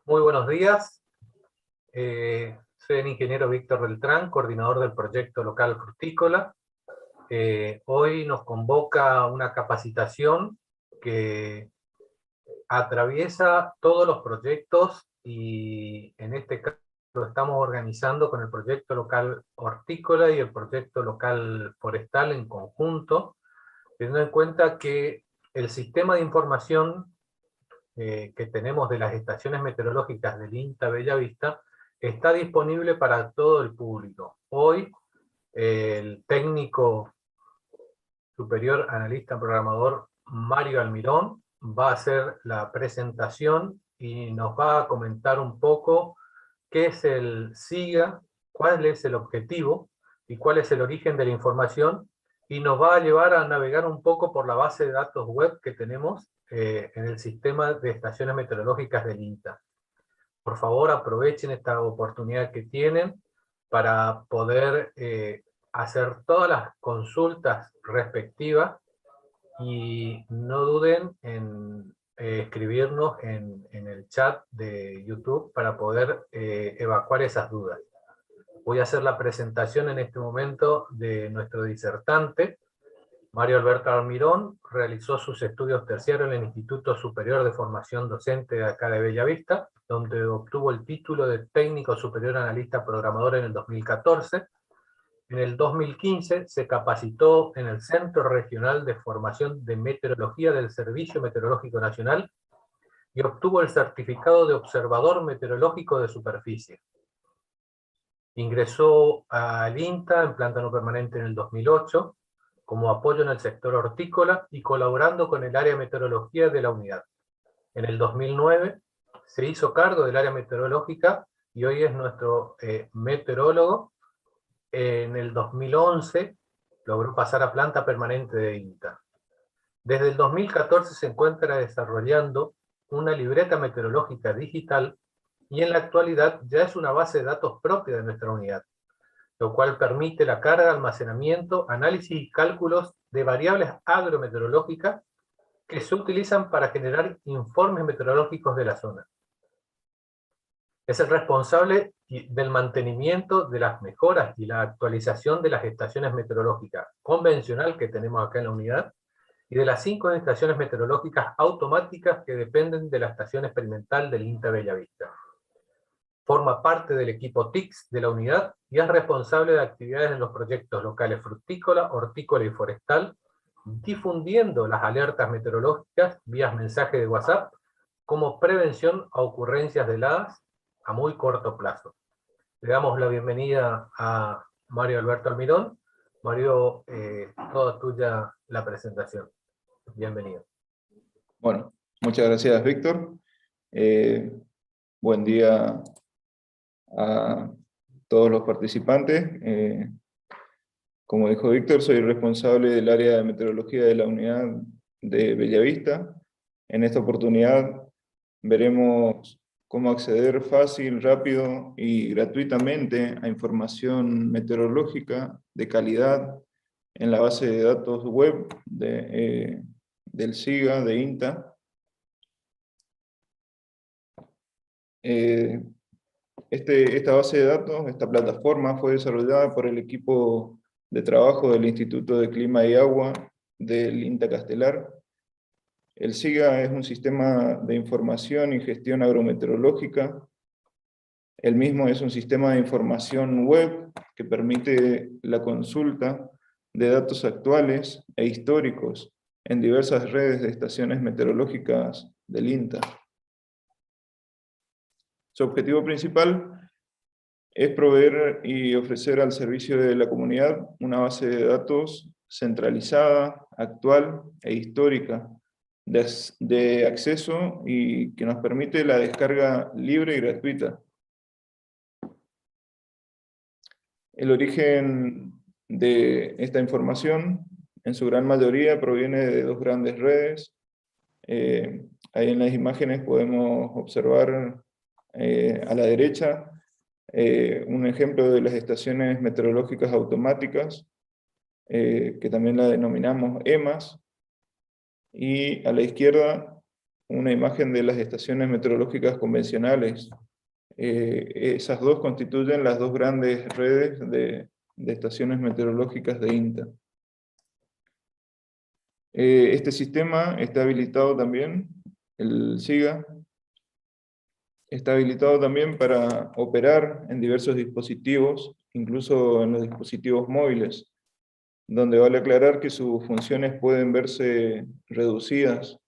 Muy buenos días. Soy el ingeniero Víctor Beltrán, coordinador del proyecto local frutícola. Hoy nos convoca una capacitación que atraviesa todos los proyectos y en este caso lo estamos organizando con el proyecto local hortícola y el proyecto local forestal en conjunto, teniendo en cuenta que el sistema de información que tenemos de las estaciones meteorológicas del INTA Bellavista está disponible para todo el público. Hoy el técnico superior analista programador Mario Almirón va a hacer la presentación y nos va a comentar un poco qué es el SIGA, cuál es el objetivo y cuál es el origen de la información, y nos va a llevar a navegar un poco por la base de datos web que tenemos en el sistema de estaciones meteorológicas del INTA. Por favor, aprovechen esta oportunidad que tienen para poder hacer todas las consultas respectivas y no duden en escribirnos en el chat de YouTube para poder evacuar esas dudas. Voy a hacer la presentación en este momento de nuestro disertante. Mario Alberto Almirón realizó sus estudios terciarios en el Instituto Superior de Formación Docente de acá de Bellavista, donde obtuvo el título de Técnico Superior Analista Programador en el 2014. En el 2015 se capacitó en el Centro Regional de Formación de Meteorología del Servicio Meteorológico Nacional y obtuvo el certificado de Observador Meteorológico de Superficie. Ingresó al INTA en planta no permanente en el 2008, como apoyo en el sector hortícola y colaborando con el área de meteorología de la unidad. En el 2009 se hizo cargo del área meteorológica y hoy es nuestro meteorólogo. En el 2011 logró pasar a planta permanente de INTA. Desde el 2014 se encuentra desarrollando una libreta meteorológica digital y en la actualidad ya es una base de datos propia de nuestra unidad, lo cual permite la carga, almacenamiento, análisis y cálculos de variables agrometeorológicas que se utilizan para generar informes meteorológicos de la zona. Es el responsable del mantenimiento de las mejoras y la actualización de las estaciones meteorológicas convencional que tenemos acá en la unidad, y de las 5 estaciones meteorológicas automáticas que dependen de la estación experimental del INTA Bellavista. Forma parte del equipo TICS de la unidad y es responsable de actividades en los proyectos locales frutícola, hortícola y forestal, difundiendo las alertas meteorológicas vía mensaje de WhatsApp como prevención a ocurrencias de heladas a muy corto plazo. Le damos la bienvenida a Mario Alberto Almirón. Mario, toda tuya la presentación. Bienvenido. Bueno, muchas gracias, Víctor. Buen día a todos los participantes. Como dijo Víctor, soy responsable del área de meteorología de la unidad de Bellavista. En esta oportunidad veremos cómo acceder fácil, rápido y gratuitamente a información meteorológica de calidad en la base de datos web del SIGA, de INTA. Esta base de datos, esta plataforma, fue desarrollada por el equipo de trabajo del Instituto de Clima y Agua del INTA Castelar. El SIGA es un sistema de información y gestión agrometeorológica. El mismo es un sistema de información web que permite la consulta de datos actuales e históricos en diversas redes de estaciones meteorológicas del INTA. Su objetivo principal es proveer y ofrecer al servicio de la comunidad una base de datos centralizada, actual e histórica, de acceso y que nos permite la descarga libre y gratuita. El origen de esta información, en su gran mayoría, proviene de dos grandes redes. Ahí en las imágenes podemos observar a la derecha un ejemplo de las estaciones meteorológicas automáticas, que también la denominamos EMAS, y a la izquierda una imagen de las estaciones meteorológicas convencionales. Esas dos constituyen las dos grandes redes de estaciones meteorológicas de INTA. Este sistema está habilitado también, el SIGA, está habilitado también para operar en diversos dispositivos, incluso en los dispositivos móviles, donde vale aclarar que sus funciones pueden verse reducidas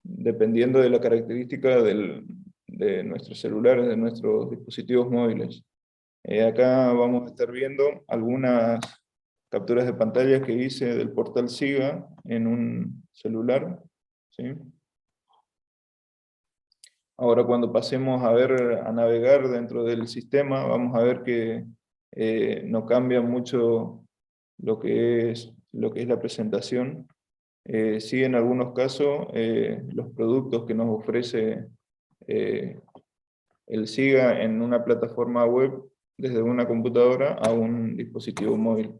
dependiendo de la característica de nuestros celulares, de nuestros dispositivos móviles. Acá vamos a estar viendo algunas capturas de pantalla que hice del portal SIGA en un celular, ¿sí? Ahora cuando pasemos a navegar dentro del sistema, vamos a ver que no cambia mucho lo que es la presentación. Sí, en algunos casos, los productos que nos ofrece el SIGA en una plataforma web desde una computadora a un dispositivo móvil.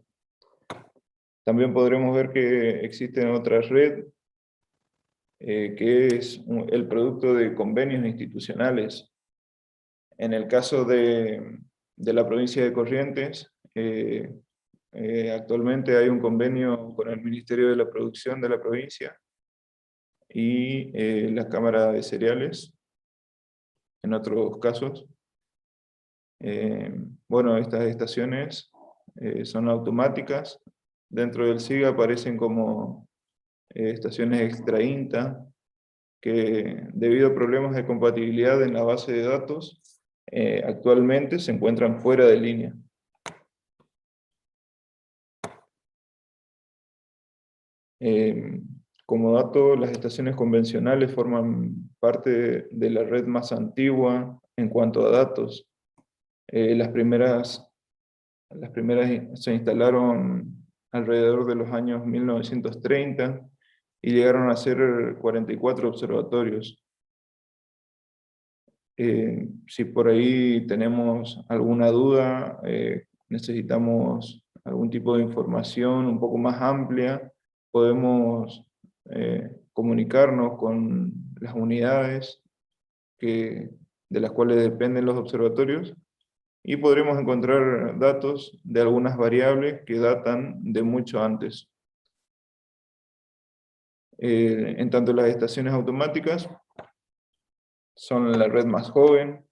También podremos ver que existe otra red que es el producto de convenios institucionales. En el caso de la provincia de Corrientes, actualmente hay un convenio con el Ministerio de la Producción de la provincia y la Cámara de Cereales, en otros casos. Bueno, estas estaciones son automáticas. Dentro del SIGA aparecen como estaciones extra INTA, que debido a problemas de compatibilidad en la base de datos, actualmente se encuentran fuera de línea. Como dato, las estaciones convencionales forman parte de la red más antigua en cuanto a datos. Las primeras se instalaron alrededor de los años 1930 y llegaron a ser 44 observatorios. Si por ahí tenemos alguna duda, necesitamos algún tipo de información un poco más amplia, podemos comunicarnos con las unidades de las cuales dependen los observatorios y podremos encontrar datos de algunas variables que datan de mucho antes. En tanto, las estaciones automáticas son la red más joven.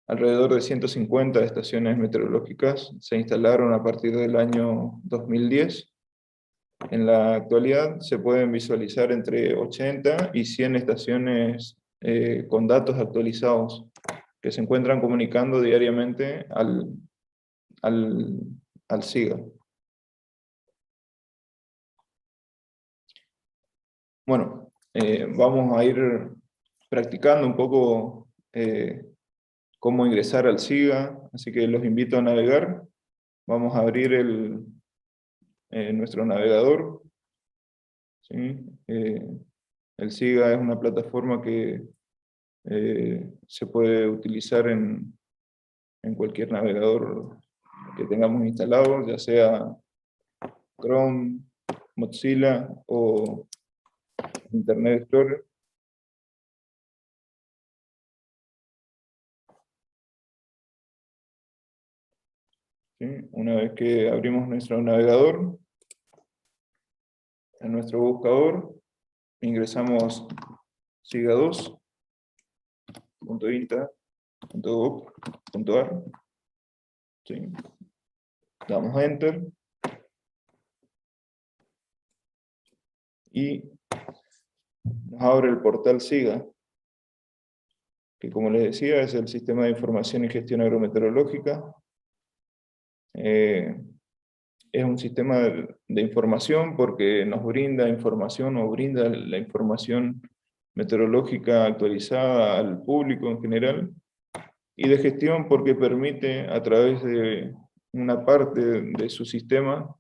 Alrededor de 150 estaciones meteorológicas se instalaron a partir del año 2010. En la actualidad se pueden visualizar entre 80 y 100 estaciones con datos actualizados que se encuentran comunicando diariamente al SIGA. Bueno, vamos a ir practicando un poco cómo ingresar al SIGA, así que los invito a navegar. Vamos a abrir nuestro navegador. ¿Sí? El SIGA es una plataforma que se puede utilizar en cualquier navegador que tengamos instalado, ya sea Chrome, Mozilla o Internet Explorer. ¿Sí? Una vez que abrimos nuestro navegador, en nuestro buscador ingresamos siga2.inta.gov.ar, ¿sí? Damos Enter y nos abre el portal SIGA, que como les decía es el Sistema de Información y Gestión Agrometeorológica. Es un sistema de información porque nos brinda información o brinda la información meteorológica actualizada al público en general, y de gestión porque permite a través de una parte de su sistema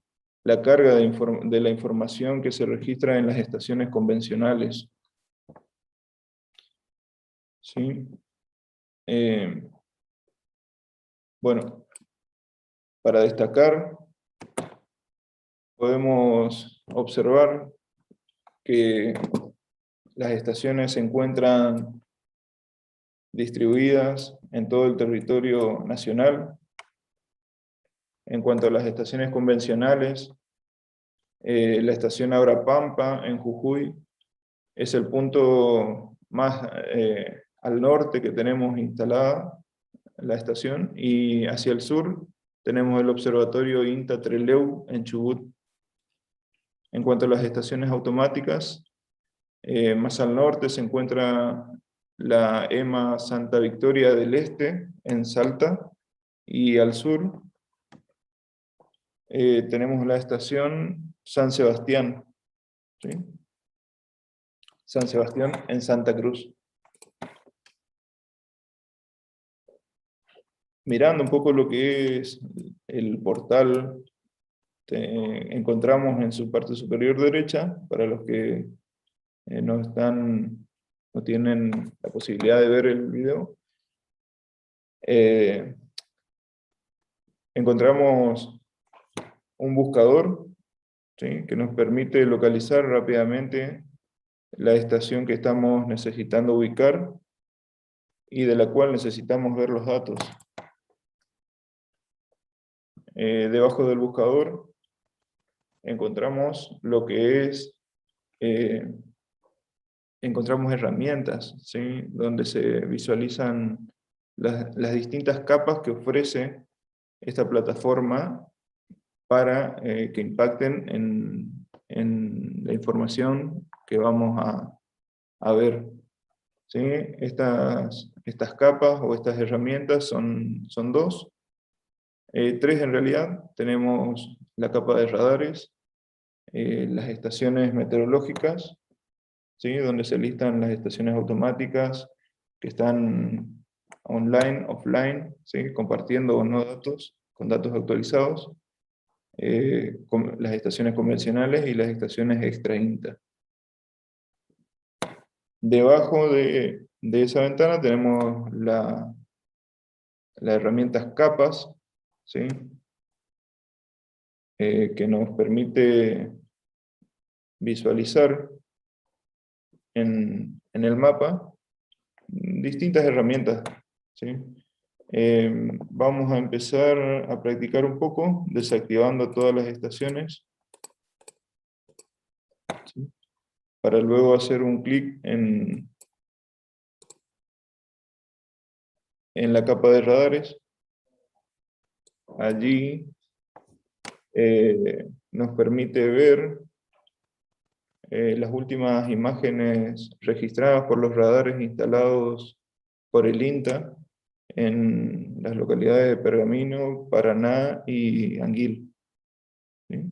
la carga de la información que se registra en las estaciones convencionales. ¿Sí? Bueno, para destacar, podemos observar que Las estaciones se encuentran distribuidas en todo el territorio nacional. En cuanto a las estaciones convencionales, la estación Abrapampa en Jujuy es el punto más al norte que tenemos instalada la estación, y hacia el sur tenemos el observatorio INTA Trelew en Chubut. En cuanto a las estaciones automáticas, más al norte se encuentra la EMA Santa Victoria del Este en Salta, y al sur tenemos la estación San Sebastián, ¿sí? San Sebastián en Santa Cruz. Mirando un poco lo que es el portal, encontramos en su parte superior derecha, para los que no tienen la posibilidad de ver el video, encontramos un buscador, ¿sí?, que nos permite localizar rápidamente la estación que estamos necesitando ubicar y de la cual necesitamos ver los datos. Debajo del buscador encontramos lo que es, encontramos herramientas, ¿sí?, donde se visualizan las distintas capas que ofrece esta plataforma para que impacten en la información que vamos a ver, ¿sí? Estas capas o estas herramientas son dos, tres en realidad. Tenemos la capa de radares, las estaciones meteorológicas, ¿sí?, donde se listan las estaciones automáticas que están online, offline, ¿sí?, compartiendo o no datos, con datos actualizados, las estaciones convencionales y las estaciones extra INTA. Debajo de esa ventana tenemos las herramientas capas, ¿sí?, que nos permite visualizar en el mapa distintas herramientas, ¿sí? Vamos a empezar a practicar un poco, desactivando todas las estaciones, ¿sí?, para luego hacer un clic en la capa de radares. Allí nos permite ver las últimas imágenes registradas por los radares instalados por el INTA en las localidades de Pergamino, Paraná y Anguil, ¿sí?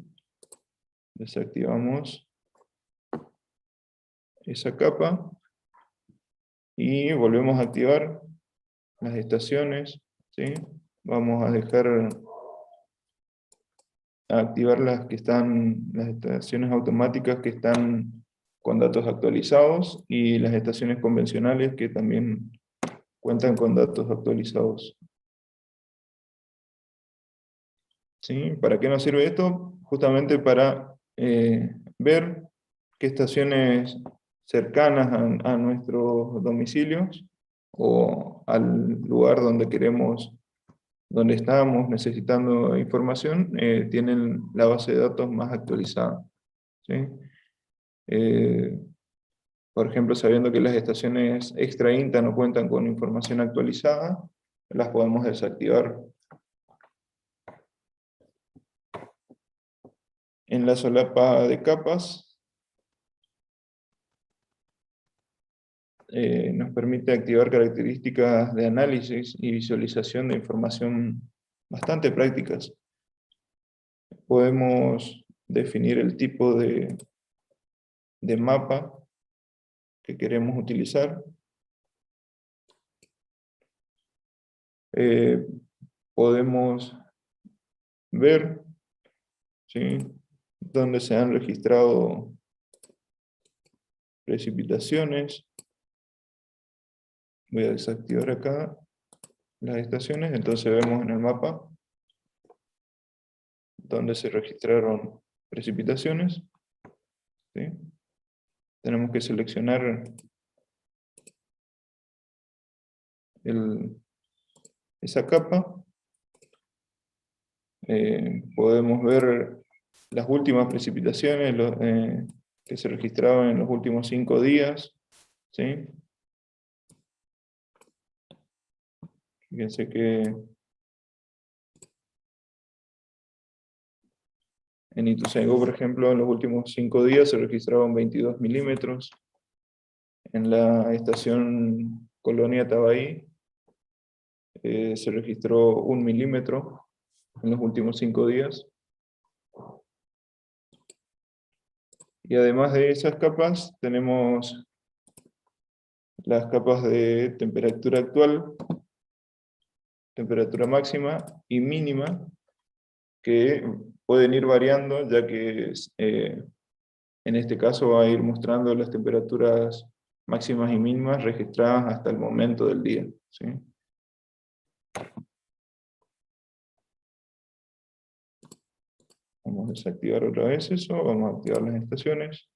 Desactivamos esa capa y volvemos a activar las estaciones, ¿sí? Vamos a dejar a activar las estaciones automáticas que están con datos actualizados, y las estaciones convencionales que también cuentan con datos actualizados. ¿Sí? ¿Para qué nos sirve esto? Justamente para ver qué estaciones cercanas a nuestros domicilios o al lugar donde estamos necesitando información, tienen la base de datos más actualizada, ¿sí? Por ejemplo, sabiendo que las estaciones extra INTA no cuentan con información actualizada, las podemos desactivar. En la solapa de capas, nos permite activar características de análisis y visualización de información bastante prácticas. Podemos definir el tipo de mapa que queremos utilizar. Podemos ver, ¿sí?, dónde se han registrado precipitaciones. Voy a desactivar acá las estaciones, entonces vemos en el mapa donde se registraron precipitaciones, ¿sí? tenemos que seleccionar esa capa. Podemos ver las últimas precipitaciones que se registraban en los últimos 5 días. ¿Sí? Fíjense que en Ituzaingó, por ejemplo, en los últimos 5 días se registraban 22 milímetros. En la estación Colonia Tabaí se registró 1 milímetro en los últimos 5 días. Y además de esas capas, tenemos las capas de temperatura actual, temperatura máxima y mínima, que pueden ir variando, ya que en este caso va a ir mostrando las temperaturas máximas y mínimas registradas hasta el momento del día. ¿Sí? Vamos a desactivar otra vez eso, vamos a activar las estaciones.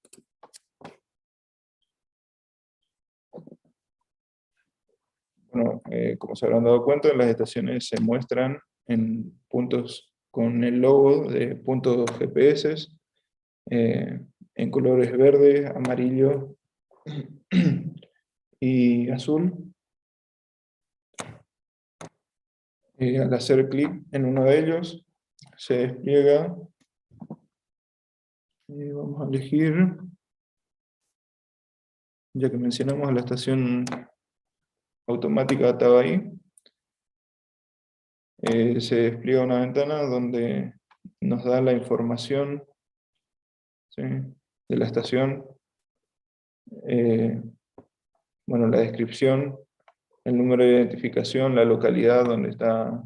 Bueno, como se habrán dado cuenta, las estaciones se muestran en puntos con el logo de puntos GPS, en colores verde, amarillo y azul. Al hacer clic en uno de ellos, se despliega. Vamos a elegir, ya que mencionamos la estación automática de Tabaí, se despliega una ventana donde nos da la información, ¿sí?, de la estación, bueno, la descripción, el número de identificación, la localidad donde está,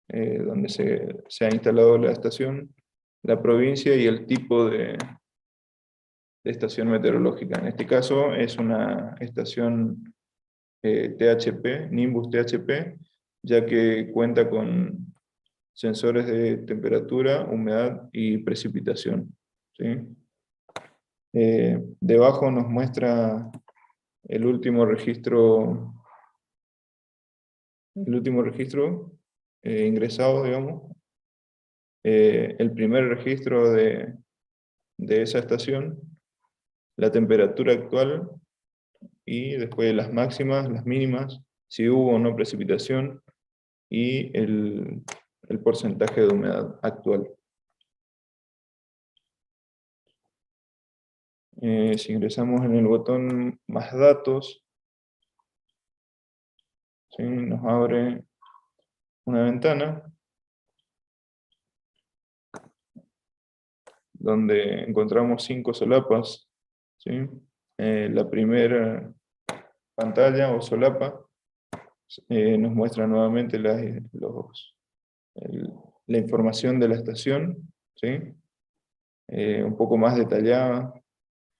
donde se ha instalado la estación, la provincia y el tipo de estación meteorológica. En este caso es una estación THP, Nimbus THP, ya que cuenta con sensores de temperatura, humedad y precipitación. ¿Sí? Debajo nos muestra el último registro ingresado, digamos, el primer registro de esa estación, la temperatura actual, y después las máximas, las mínimas, si hubo o no precipitación, y el porcentaje de humedad actual. Si ingresamos en el botón Más datos, ¿sí?, nos abre una ventana donde encontramos 5 solapas. ¿Sí? La primera pantalla o solapa nos muestra nuevamente la información de la estación, ¿sí?, un poco más detallada,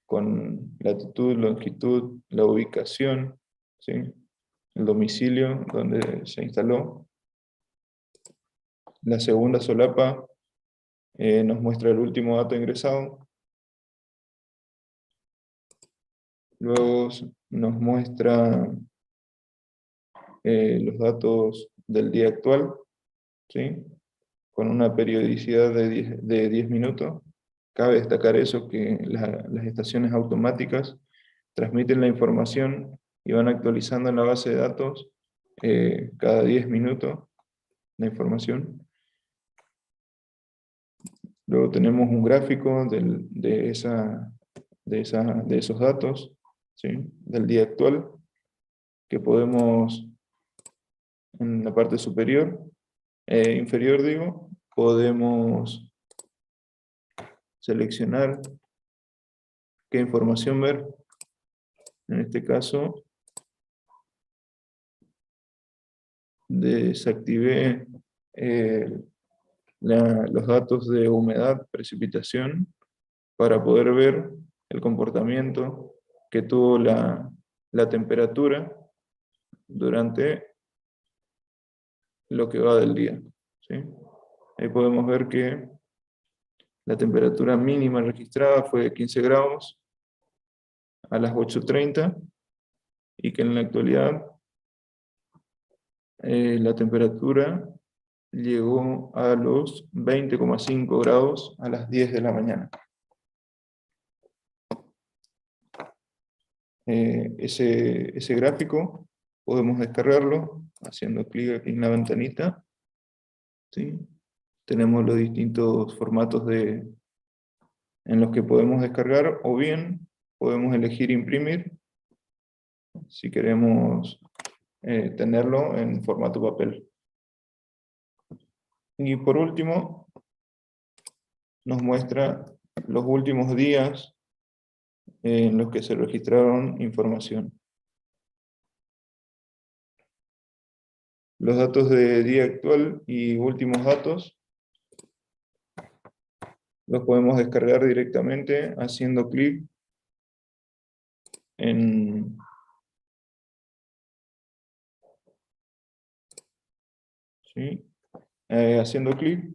con latitud, longitud, la ubicación, ¿sí?, el domicilio donde se instaló. La segunda solapa nos muestra el último dato ingresado. Luego nos muestra los datos del día actual, ¿sí?, con una periodicidad de 10 minutos. Cabe destacar eso, que las estaciones automáticas transmiten la información y van actualizando en la base de datos cada 10 minutos la información. Luego tenemos un gráfico de esos datos, ¿sí?, del día actual, que podemos, en la parte superior, inferior digo, podemos seleccionar qué información ver. En este caso, desactivé los datos de humedad, precipitación, para poder ver el comportamiento que tuvo la temperatura durante lo que va del día. ¿Sí? Ahí podemos ver que la temperatura mínima registrada fue de 15 grados, a las 8:30 y que en la actualidad la temperatura llegó a los 20,5 grados a las 10 de la mañana. Ese gráfico podemos descargarlo haciendo clic aquí en la ventanita, ¿sí? Tenemos los distintos formatos en los que podemos descargar, o bien podemos elegir imprimir, si queremos tenerlo en formato papel. Y por último, nos muestra los últimos días en los que se registraron información. Los datos de día actual y últimos datos los podemos descargar directamente haciendo clic en haciendo clic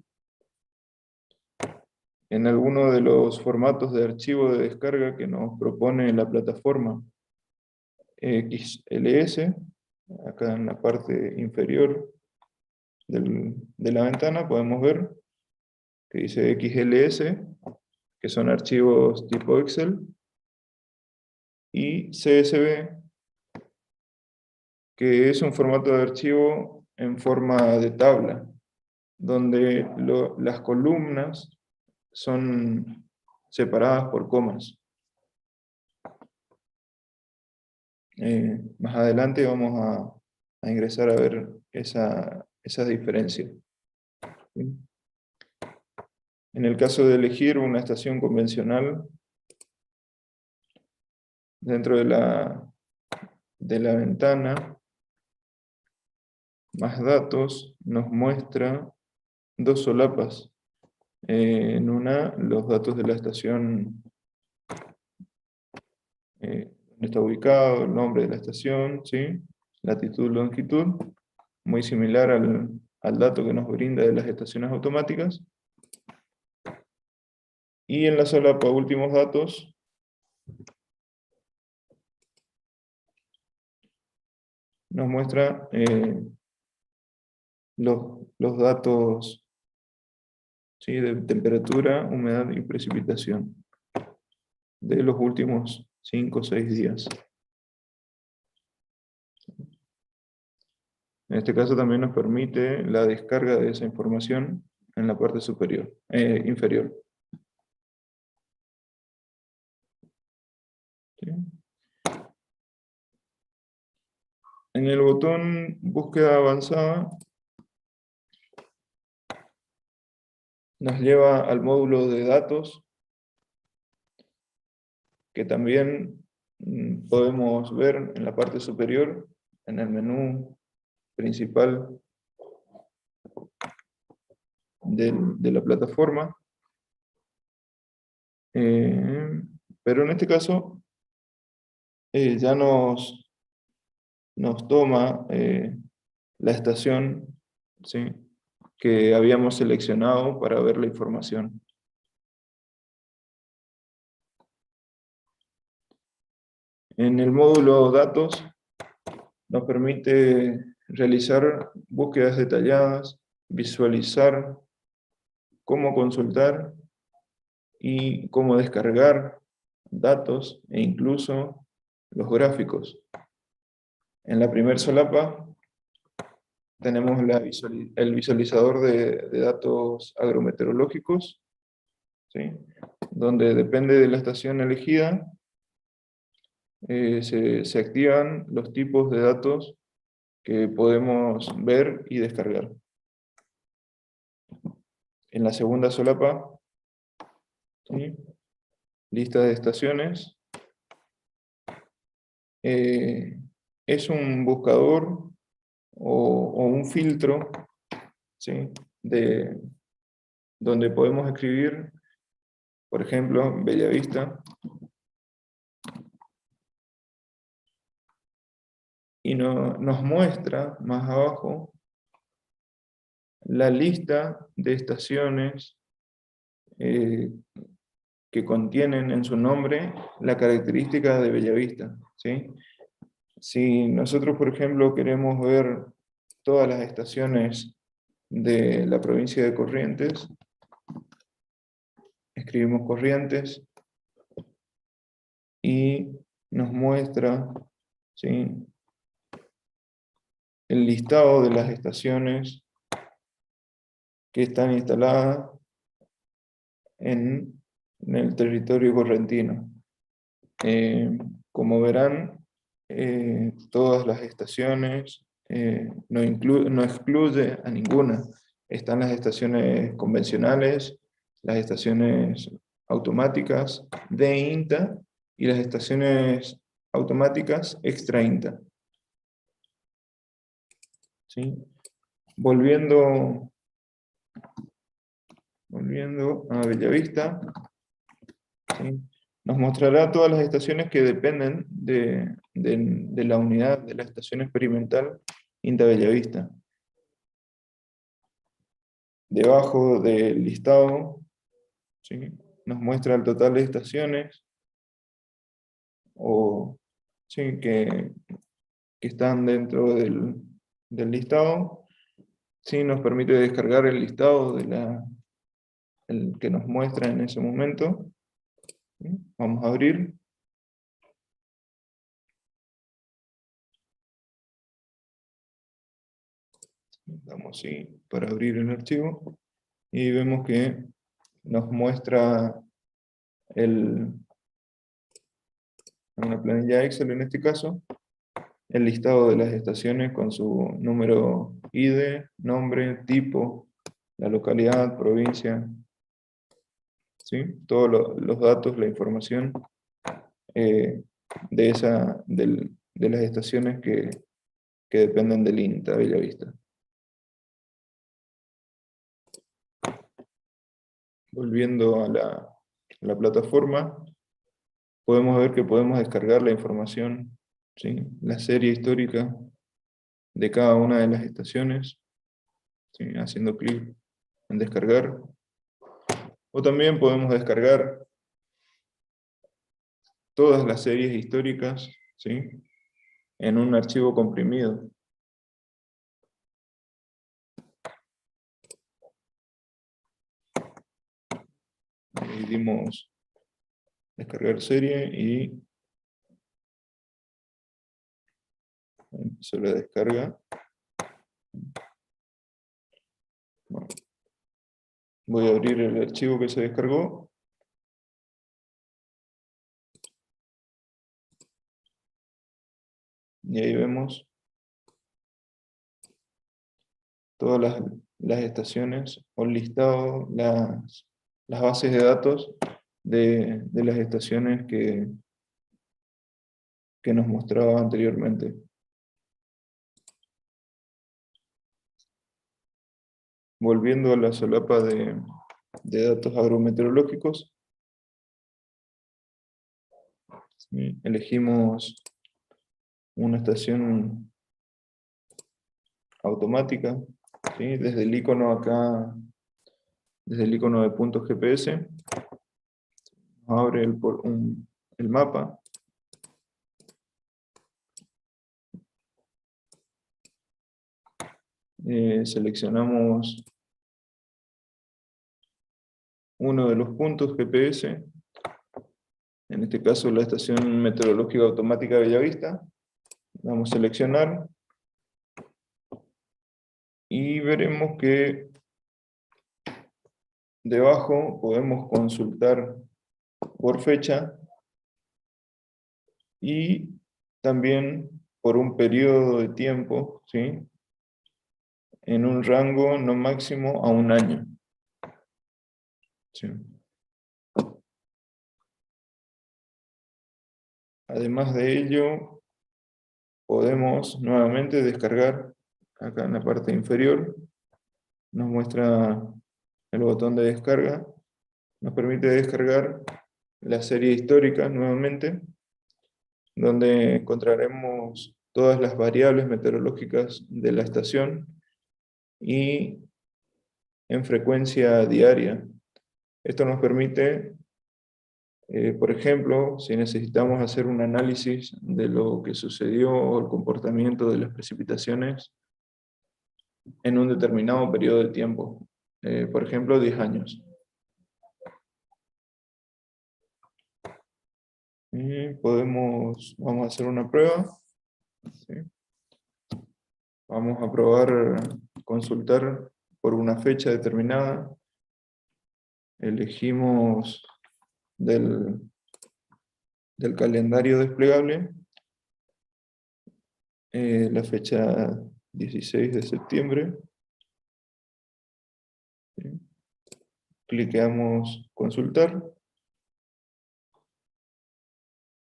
en alguno de los formatos de archivo de descarga que nos propone la plataforma XLS. Acá en la parte inferior de la ventana podemos ver que dice XLS, que son archivos tipo Excel, y CSV, que es un formato de archivo en forma de tabla, donde las columnas son separadas por comas. Más adelante vamos a ingresar a ver esa diferencia. ¿Sí? En el caso de elegir una estación convencional, dentro de la ventana, más datos, nos muestra dos solapas. En una, los datos de la estación, donde está ubicado, el nombre de la estación, ¿sí? Latitud, longitud, muy similar al dato que nos brinda de las estaciones automáticas. Y en la solapa últimos datos, nos muestra los datos, ¿sí?, de temperatura, humedad y precipitación de los últimos 5 o 6 días. En este caso también nos permite la descarga de esa información en la parte inferior. ¿Sí? En el botón búsqueda avanzada nos lleva al módulo de datos, que también podemos ver en la parte superior, en el menú principal de la plataforma. Pero en este caso ya nos toma la estación, ¿sí?, que habíamos seleccionado para ver la información. En el módulo datos nos permite realizar búsquedas detalladas, visualizar, cómo consultar y cómo descargar datos e incluso los gráficos. En la primera solapa tenemos el visualizador de datos agrometeorológicos, ¿sí?, donde depende de la estación elegida, se activan los tipos de datos que podemos ver y descargar. En la segunda solapa, ¿sí?, lista de estaciones, es un buscador o un filtro, ¿sí?, donde podemos escribir, por ejemplo, Bellavista, y nos muestra más abajo la lista de estaciones que contienen en su nombre la característica de Bellavista, ¿sí? Si nosotros, por ejemplo, queremos ver todas las estaciones de la provincia de Corrientes, escribimos Corrientes y nos muestra, ¿sí?, el listado de las estaciones que están instaladas en el territorio correntino. Como verán, todas las estaciones, no excluye a ninguna. Están las estaciones convencionales, las estaciones automáticas de INTA y las estaciones automáticas extra INTA. ¿Sí? Volviendo a Bellavista, ¿sí?, nos mostrará todas las estaciones que dependen de la unidad de la estación experimental INTA Bellavista. Debajo del listado, ¿sí?, nos muestra el total de estaciones ¿sí?, que están dentro del listado. ¿Sí? Nos permite descargar el listado el que nos muestra en ese momento. ¿Sí? Vamos a abrir. Damos sí para abrir el archivo y vemos que nos muestra una planilla Excel en este caso, el listado de las estaciones con su número ID, nombre, tipo, la localidad, provincia, ¿sí?, todos los datos, la información de las estaciones que dependen del INTA Bellavista. Volviendo a la plataforma, podemos ver que podemos descargar la información, ¿sí?, la serie histórica de cada una de las estaciones, ¿sí?, haciendo clic en descargar. O también podemos descargar todas las series históricas, ¿sí?, en un archivo comprimido. Ahí dimos descargar serie y empezó la descarga. Bueno, voy a abrir el archivo que se descargó. Y ahí vemos todas las estaciones o listado, las bases de datos de las estaciones que nos mostraba anteriormente. Volviendo a la solapa de datos agrometeorológicos, ¿sí?, elegimos una estación automática, ¿sí?, desde el icono acá, desde el icono de puntos GPS, abre el mapa. Seleccionamos uno de los puntos GPS, en este caso la estación meteorológica automática Bellavista. Vamos a seleccionar y veremos que debajo podemos consultar por fecha y también por un periodo de tiempo, ¿sí?, en un rango no máximo a un año. ¿Sí? Además de ello, podemos nuevamente descargar, acá en la parte inferior, nos muestra el botón de descarga, nos permite descargar la serie histórica nuevamente, donde encontraremos todas las variables meteorológicas de la estación y en frecuencia diaria. Esto nos permite Por ejemplo, si necesitamos hacer un análisis de lo que sucedió o el comportamiento de las precipitaciones en un determinado periodo de tiempo, por ejemplo, 10 años. Y vamos a hacer una prueba. ¿Sí? Vamos a probar consultar por una fecha determinada. Elegimos del calendario desplegable la fecha 16 de septiembre. ¿Sí? Cliqueamos consultar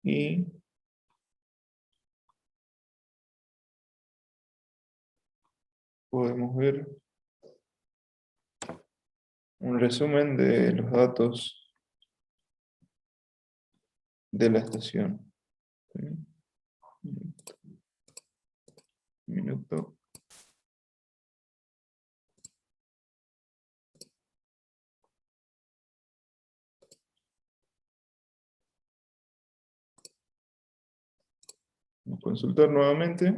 y podemos ver un resumen de los datos de la estación. ¿Sí? Minuto. Vamos a consultar nuevamente.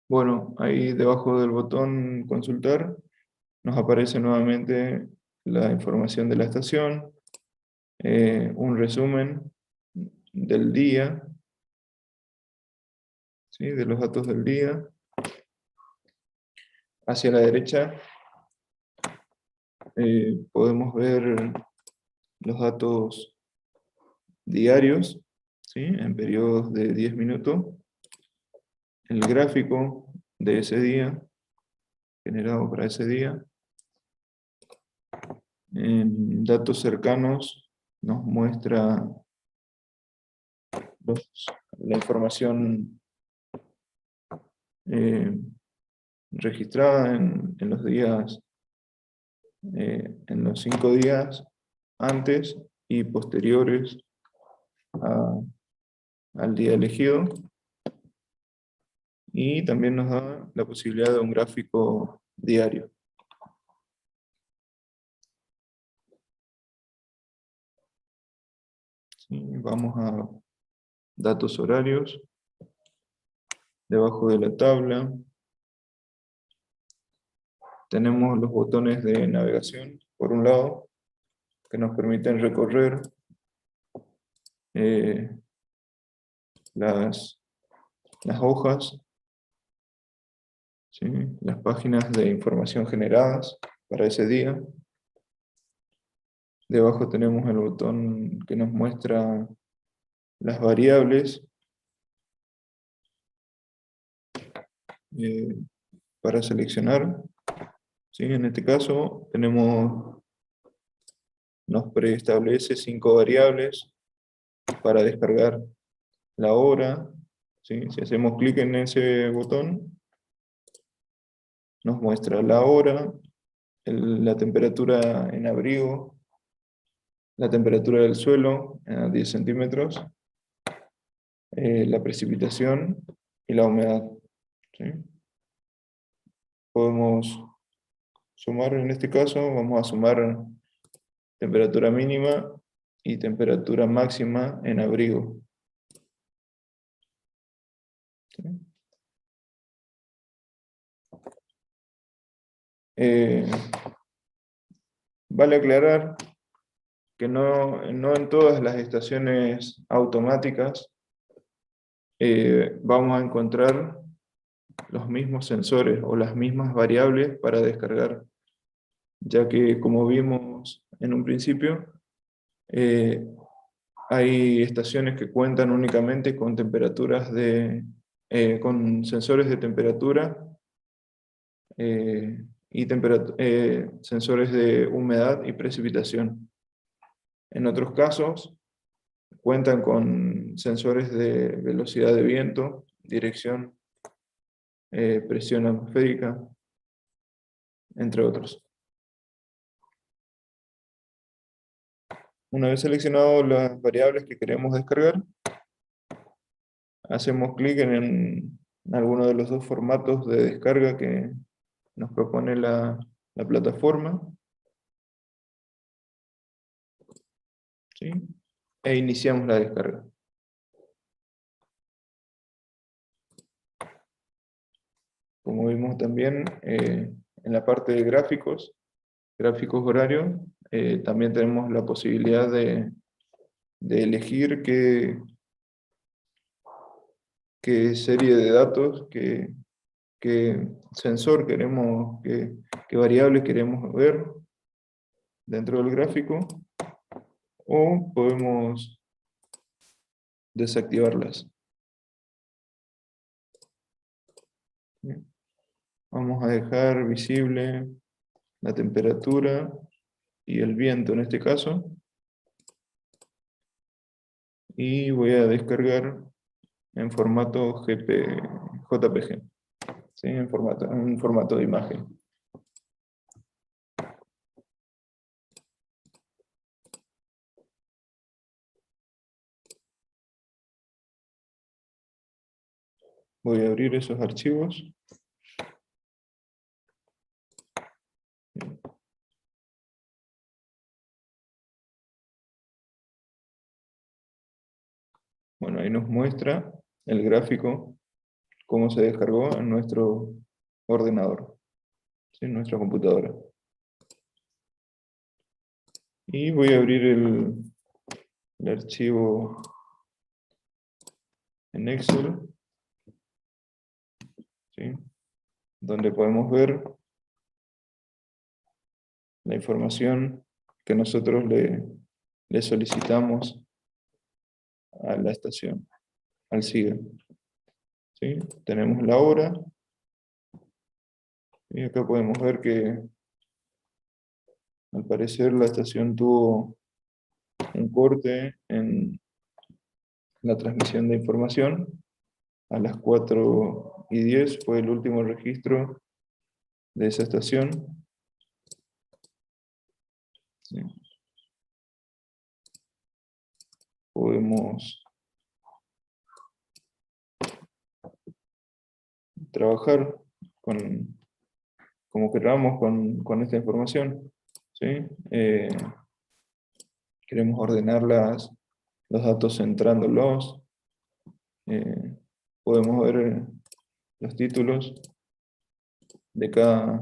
Bueno, ahí debajo del botón consultar nos aparece nuevamente la información de la estación, un resumen del día, ¿sí? De los datos del día. Hacia la derecha podemos ver los datos diarios, ¿sí? En periodos de 10 minutos. El gráfico de ese día, generado para ese día. En datos cercanos nos muestra la información registrada en los días, en los 5 días antes y posteriores al día elegido. Y también nos da la posibilidad de un gráfico diario. Sí, vamos a datos horarios. Debajo de la tabla tenemos los botones de navegación, por un lado, que nos permiten recorrer las hojas, ¿sí? Las páginas de información generadas para ese día. Debajo tenemos el botón que nos muestra las variables para seleccionar. ¿Sí? En este caso nos preestablece 5 variables para descargar la hora. ¿Sí? Si hacemos clic en ese botón, nos muestra la hora, la temperatura en abrigo, la temperatura del suelo a 10 centímetros, la precipitación y la humedad. ¿Sí? Podemos sumar, en este caso, vamos a sumar temperatura mínima y temperatura máxima en abrigo. ¿Sí? Vale aclarar que no en todas las estaciones automáticas vamos a encontrar los mismos sensores o las mismas variables para descargar, ya que, como vimos en un principio, hay estaciones que cuentan únicamente con con sensores de temperatura y sensores de humedad y precipitación. En otros casos, cuentan con sensores de velocidad de viento, dirección, presión atmosférica, entre otros. Una vez seleccionado las variables que queremos descargar, hacemos clic alguno de los dos formatos de descarga que nos propone la plataforma. ¿Sí? E iniciamos la descarga. Como vimos también en la parte de gráficos horarios, también tenemos la posibilidad de elegir qué serie de datos, qué sensor queremos, qué variables queremos ver dentro del gráfico, o podemos desactivarlas. Bien. Vamos a dejar visible la temperatura y el viento en este caso. Y voy a descargar en formato JPG, ¿sí? En un formato de imagen. Voy a abrir esos archivos. Bueno, ahí nos muestra el gráfico, cómo se descargó en nuestro ordenador, ¿sí? En nuestra computadora. Y voy a abrir el archivo en Excel, ¿sí? Donde podemos ver la información que nosotros le solicitamos a la estación, al SIGA. ¿Sí? Tenemos la hora, y acá podemos ver que al parecer la estación tuvo un corte en la transmisión de información. A las 4:10 fue el último registro de esa estación. ¿Sí? Podemos trabajar como queramos con esta información. ¿Sí? Queremos ordenar los datos centrándolos. Podemos ver los títulos de cada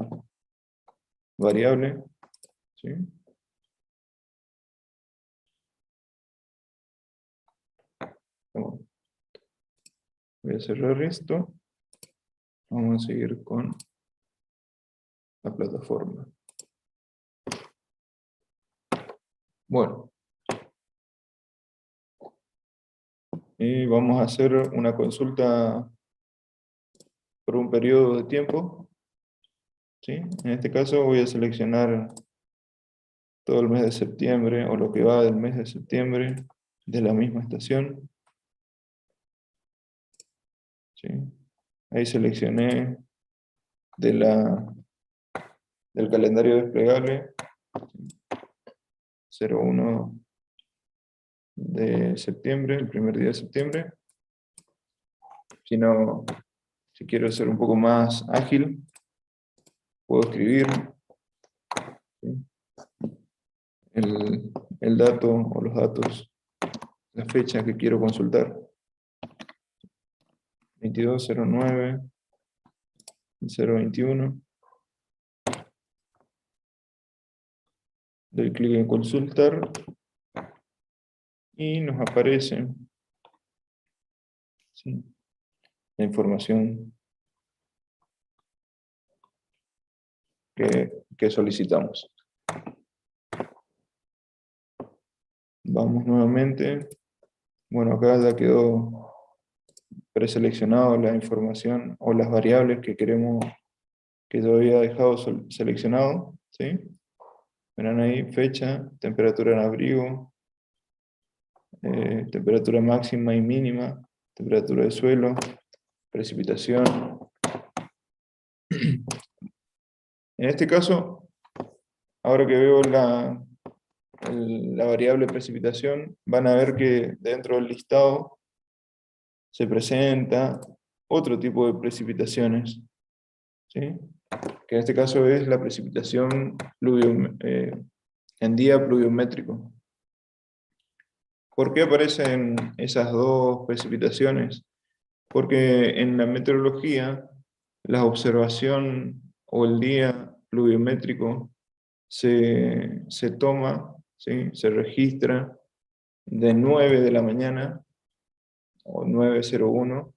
variable. ¿Sí? Bueno, voy a cerrar esto. Vamos a seguir con la plataforma. Bueno, y vamos a hacer una consulta por un periodo de tiempo. ¿Sí? En este caso voy a seleccionar todo el mes de septiembre, o lo que va del mes de septiembre, de la misma estación. ¿Sí? Ahí seleccioné del calendario desplegable 01 de septiembre, el primer día de septiembre. Si quiero ser un poco más ágil, puedo escribir, ¿sí? el dato o los datos, la fecha que quiero consultar. 22/09/021. Doy clic en consultar y nos aparece, ¿sí?, la información que solicitamos. Vamos nuevamente. Bueno, acá ya quedó preseleccionado la información o las variables que queremos, que yo había dejado seleccionado, ¿sí? Verán ahí fecha, temperatura en abrigo, temperatura máxima y mínima, temperatura de suelo, precipitación. En este caso, ahora que veo la variable precipitación, van a ver que dentro del listado se presenta otro tipo de precipitaciones, ¿sí? Que en este caso es la precipitación en día pluviométrico. ¿Por qué aparecen esas dos precipitaciones? Porque en la meteorología la observación o el día pluviométrico se toma, ¿sí? Se registra de 9 de la mañana o 9:01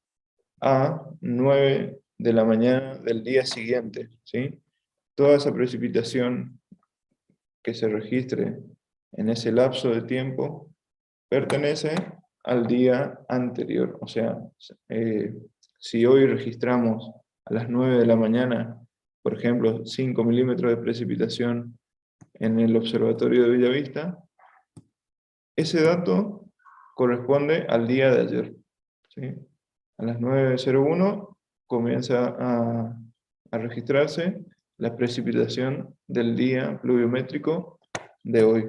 a 9 de la mañana del día siguiente, ¿sí? Toda esa precipitación que se registre en ese lapso de tiempo pertenece al día anterior. O sea, si hoy registramos a las 9 de la mañana, por ejemplo, 5 milímetros de precipitación en el observatorio de Bellavista, ese dato corresponde al día de ayer, ¿sí? A las 9:01 comienza a registrarse la precipitación del día pluviométrico de hoy.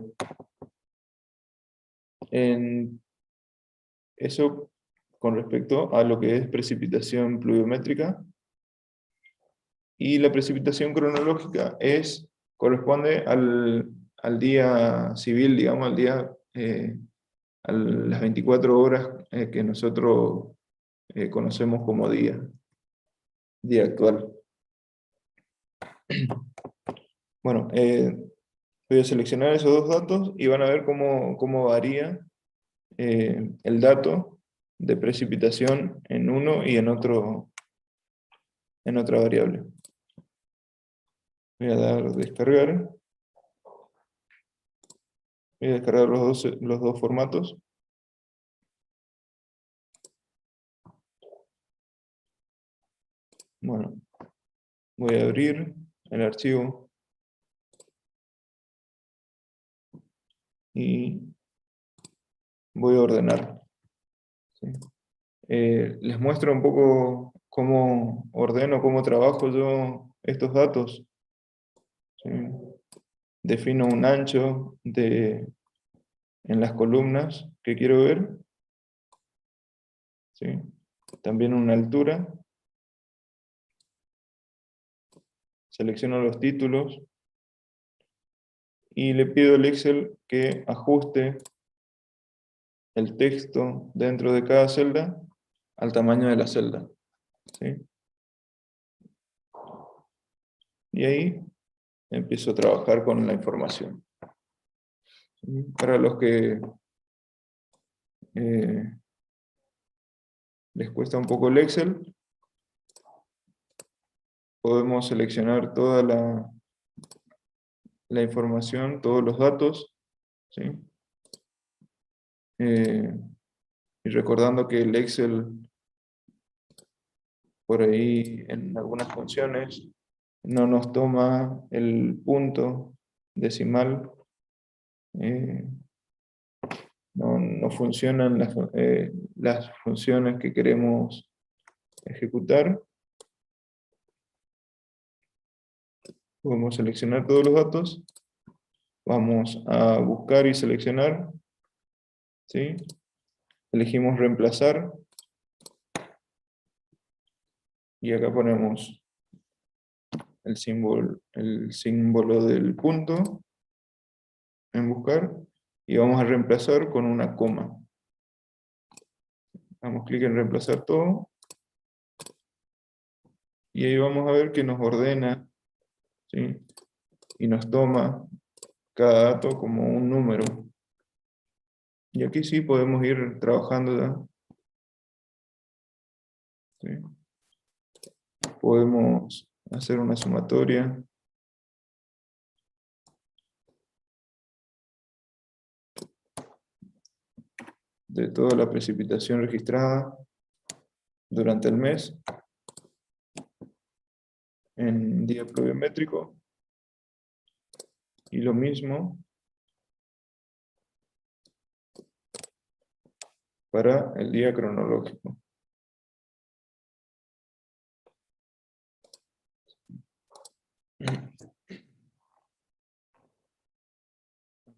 Eso con respecto a lo que es precipitación pluviométrica. Y la precipitación cronológica corresponde al día civil, digamos, al día, a las 24 horas que nosotros conocemos como día actual. Bueno, voy a seleccionar esos dos datos y van a ver cómo varía el dato de precipitación en uno y en otra variable. Voy a dar descargar. Voy a descargar los dos formatos. Bueno, voy a abrir el archivo y voy a ordenar, ¿sí? Les muestro un poco cómo ordeno, cómo trabajo yo estos datos, ¿sí? Defino un ancho en las columnas que quiero ver, ¿sí? También una altura. Selecciono los títulos y le pido al Excel que ajuste el texto dentro de cada celda al tamaño de la celda, ¿sí? Y ahí empiezo a trabajar con la información. Para los que les cuesta un poco el Excel, podemos seleccionar toda la información, todos los datos, ¿sí? Y recordando que el Excel, por ahí en algunas funciones, no nos toma el punto decimal, no funcionan las funciones que queremos ejecutar. Podemos seleccionar todos los datos, vamos a buscar y seleccionar, ¿sí? Elegimos reemplazar, y acá ponemos el símbolo del punto en buscar, y vamos a reemplazar con una coma. Damos clic en reemplazar todo, y ahí vamos a ver que nos ordena, ¿sí? Y nos toma cada dato como un número. Y aquí sí podemos ir trabajando ya, ¿sí? Podemos hacer una sumatoria. De toda la precipitación registrada durante el mes en día pluviométrico, y lo mismo para el día cronológico.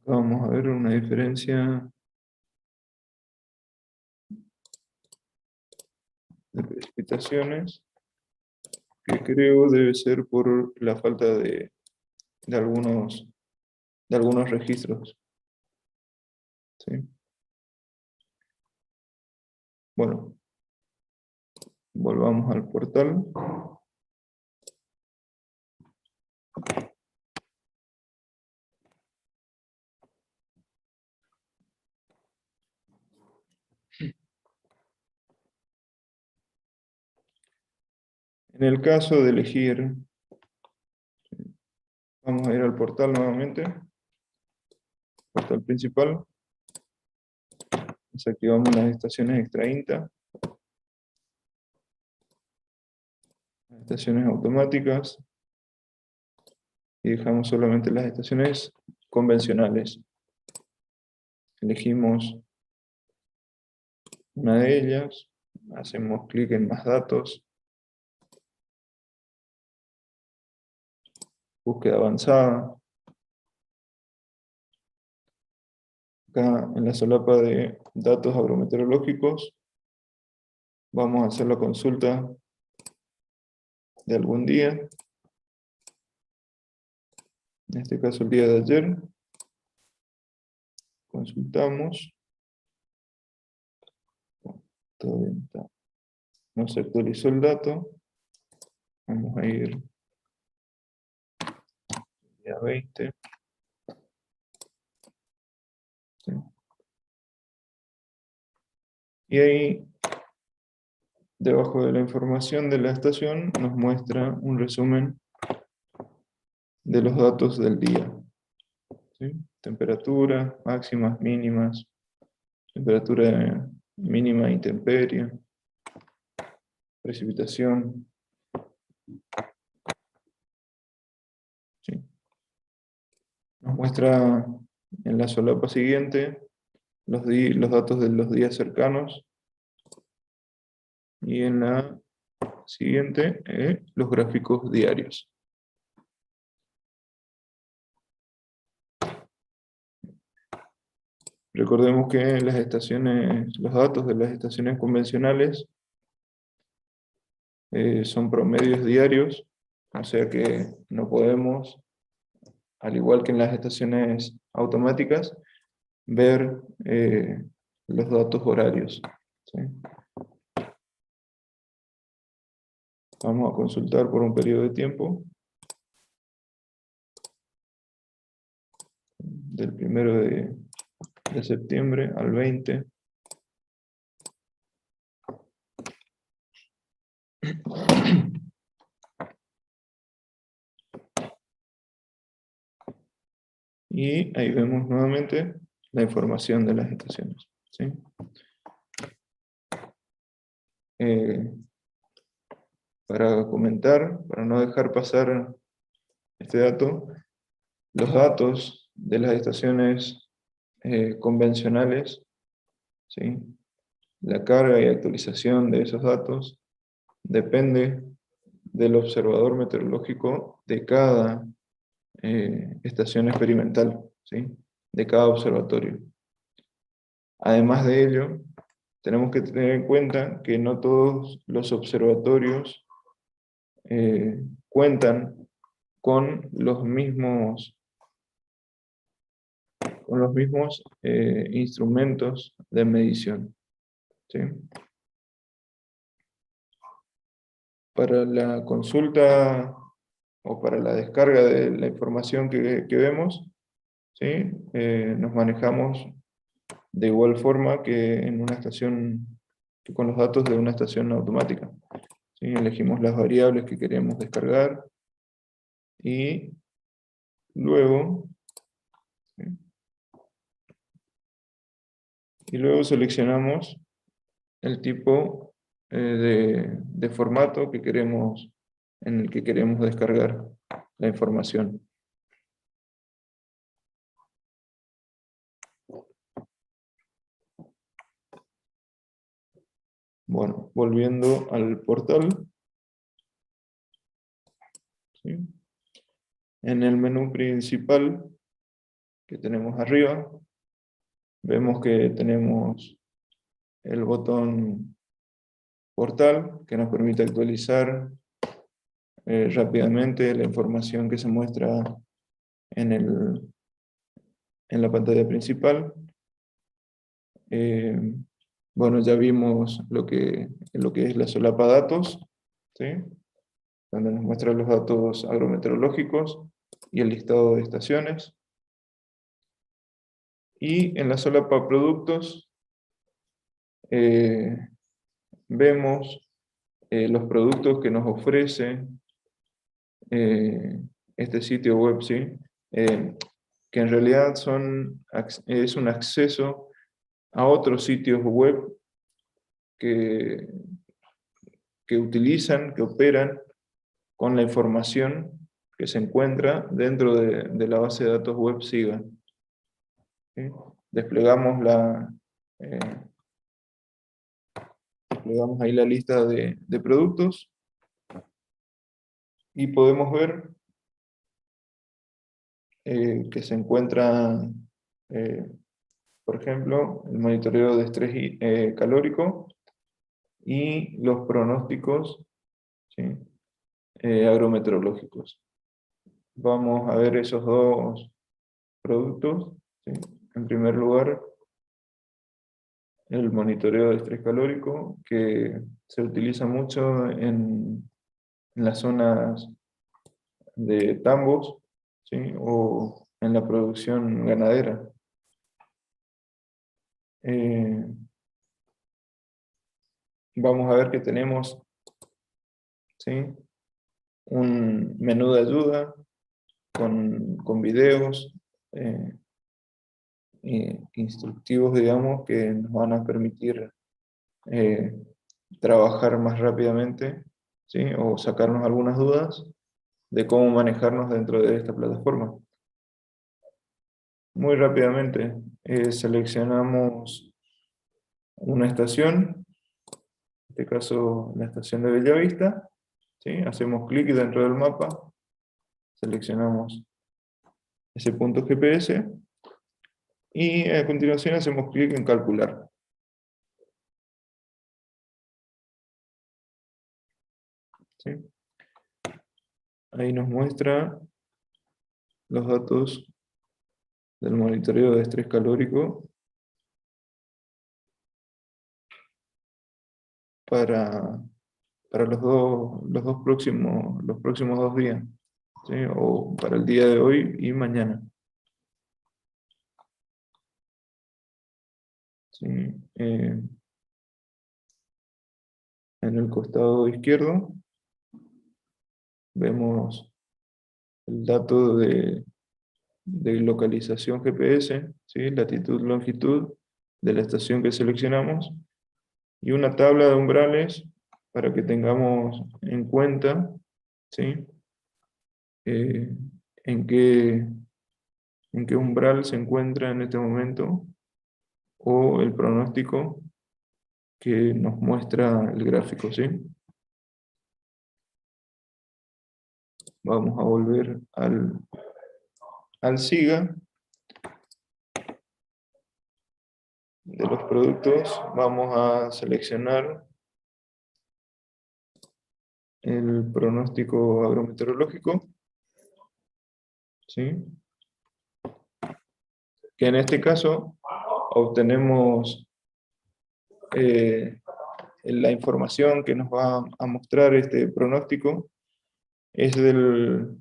Vamos a ver una diferencia de limitaciones, que creo debe ser por la falta de algunos registros. ¿Sí? Bueno, volvamos al portal. En el caso de elegir, vamos a ir al portal nuevamente, portal principal, desactivamos las estaciones extra INTA, las estaciones automáticas, y dejamos solamente las estaciones convencionales. Elegimos una de ellas, hacemos clic en más datos, búsqueda avanzada. Acá en la solapa de datos agrometeorológicos vamos a hacer la consulta de algún día, en este caso el día de ayer. Consultamos. Todavía no se actualizó el dato. Vamos a ir día 20. Sí. Y ahí, debajo de la información de la estación, nos muestra un resumen de los datos del día. ¿Sí? Temperatura, máximas, mínimas, temperatura mínima intemperie, precipitación. ¿Sí? Nos muestra en la solapa siguiente los datos de los días cercanos, y en la siguiente los gráficos diarios. Recordemos que las estaciones, los datos de las estaciones convencionales son promedios diarios, o sea que no podemos, al igual que en las estaciones automáticas, ver los datos horarios. ¿Sí? Vamos a consultar por un periodo de tiempo, del 1 de septiembre al 20. Y ahí vemos nuevamente la información de las estaciones. ¿Sí? Para comentar, para no dejar pasar este dato, los datos de las estaciones convencionales, ¿sí? La carga y actualización de esos datos depende del observador meteorológico de cada estación experimental, ¿sí? De cada observatorio. Además de ello, tenemos que tener en cuenta que no todos los observatorios cuentan con los mismos instrumentos de medición. ¿Sí? Para la consulta o para la descarga de la información que vemos, ¿sí? Nos manejamos de igual forma que en una estación, que con los datos de una estación automática. ¿Sí? Elegimos las variables que queremos descargar y luego, ¿sí? Y luego seleccionamos el tipo de formato que queremos, en el que queremos descargar la información. Bueno, volviendo al portal. ¿Sí? En el menú principal que tenemos arriba, vemos que tenemos el botón portal que nos permite actualizar rápidamente la información que se muestra en la pantalla principal. Bueno, ya vimos lo que es la solapa datos, ¿sí? Donde nos muestra los datos agrometeorológicos y el listado de estaciones. Y en la solapa productos vemos los productos que nos ofrece este sitio web, ¿sí? Que en realidad es un acceso a otros sitios web que utilizan, que operan con la información que se encuentra dentro de la base de datos web SIGA. ¿Sí? Desplegamos ahí la lista de productos y podemos ver que se encuentra, por ejemplo, el monitoreo de estrés calórico y los pronósticos, ¿sí? Agrometeorológicos. Vamos a ver esos dos productos, ¿sí? En primer lugar, el monitoreo de estrés calórico, que se utiliza mucho en las zonas de tambos, ¿sí? O en la producción ganadera. Vamos a ver que tenemos, ¿sí? Un menú de ayuda con videos instructivos, digamos, que nos van a permitir trabajar más rápidamente, ¿sí? O sacarnos algunas dudas de cómo manejarnos dentro de esta plataforma. Muy rápidamente seleccionamos una estación, en este caso la estación de Bellavista, ¿sí? Hacemos clic dentro del mapa, seleccionamos ese punto GPS y a continuación hacemos clic en calcular. ¿Sí? Ahí nos muestra los datos del monitoreo de estrés calórico para los próximos 2 días, ¿sí? O para el día de hoy y mañana. ¿Sí? En el costado izquierdo vemos el dato de localización GPS, ¿sí? Latitud, longitud de la estación que seleccionamos, y una tabla de umbrales para que tengamos en cuenta, ¿sí? En qué umbral se encuentra en este momento, o el pronóstico que nos muestra el gráfico, ¿sí? Vamos a volver al SIGA. De los productos vamos a seleccionar el pronóstico agrometeorológico, ¿sí? Que en este caso obtenemos la información que nos va a mostrar este pronóstico es del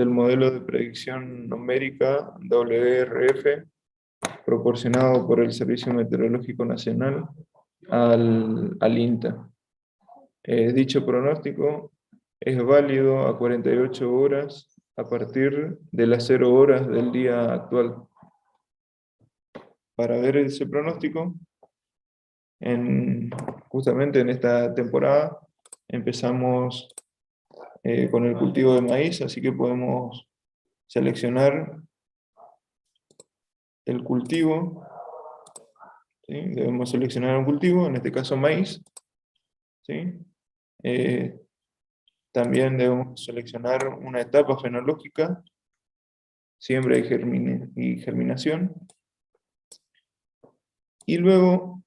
modelo de predicción numérica WRF proporcionado por el Servicio Meteorológico Nacional al INTA. Dicho pronóstico es válido a 48 horas a partir de las 0 horas del día actual. Para ver ese pronóstico, justamente en esta temporada empezamos con el cultivo de maíz, así que podemos seleccionar el cultivo, ¿sí? Debemos seleccionar un cultivo, en este caso maíz, ¿sí? También debemos seleccionar una etapa fenológica, siembra y germinación, y luego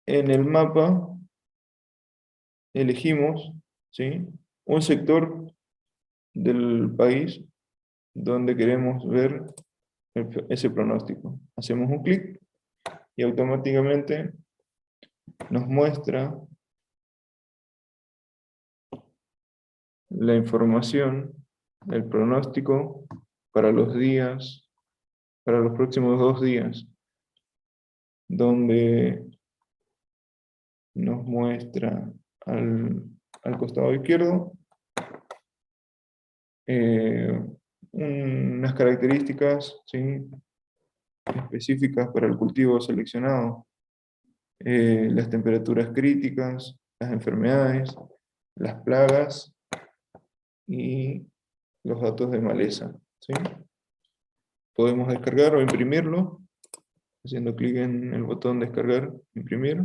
en el mapa elegimos, ¿sí?, un sector del país donde queremos ver ese pronóstico. Hacemos un clic y automáticamente nos muestra la información, el pronóstico para los días, para los próximos 2 días, donde nos muestra al costado izquierdo unas características, ¿sí?, específicas para el cultivo seleccionado, las temperaturas críticas, las enfermedades, las plagas y los datos de maleza, ¿sí? Podemos descargar o imprimirlo haciendo clic en el botón descargar, imprimir.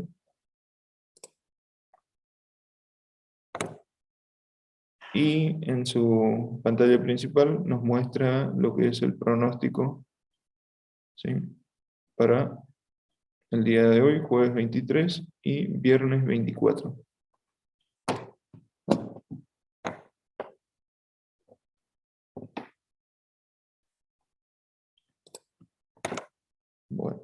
Y en su pantalla principal nos muestra lo que es el pronóstico, ¿sí?, para el día de hoy, jueves 23 y viernes 24. Bueno,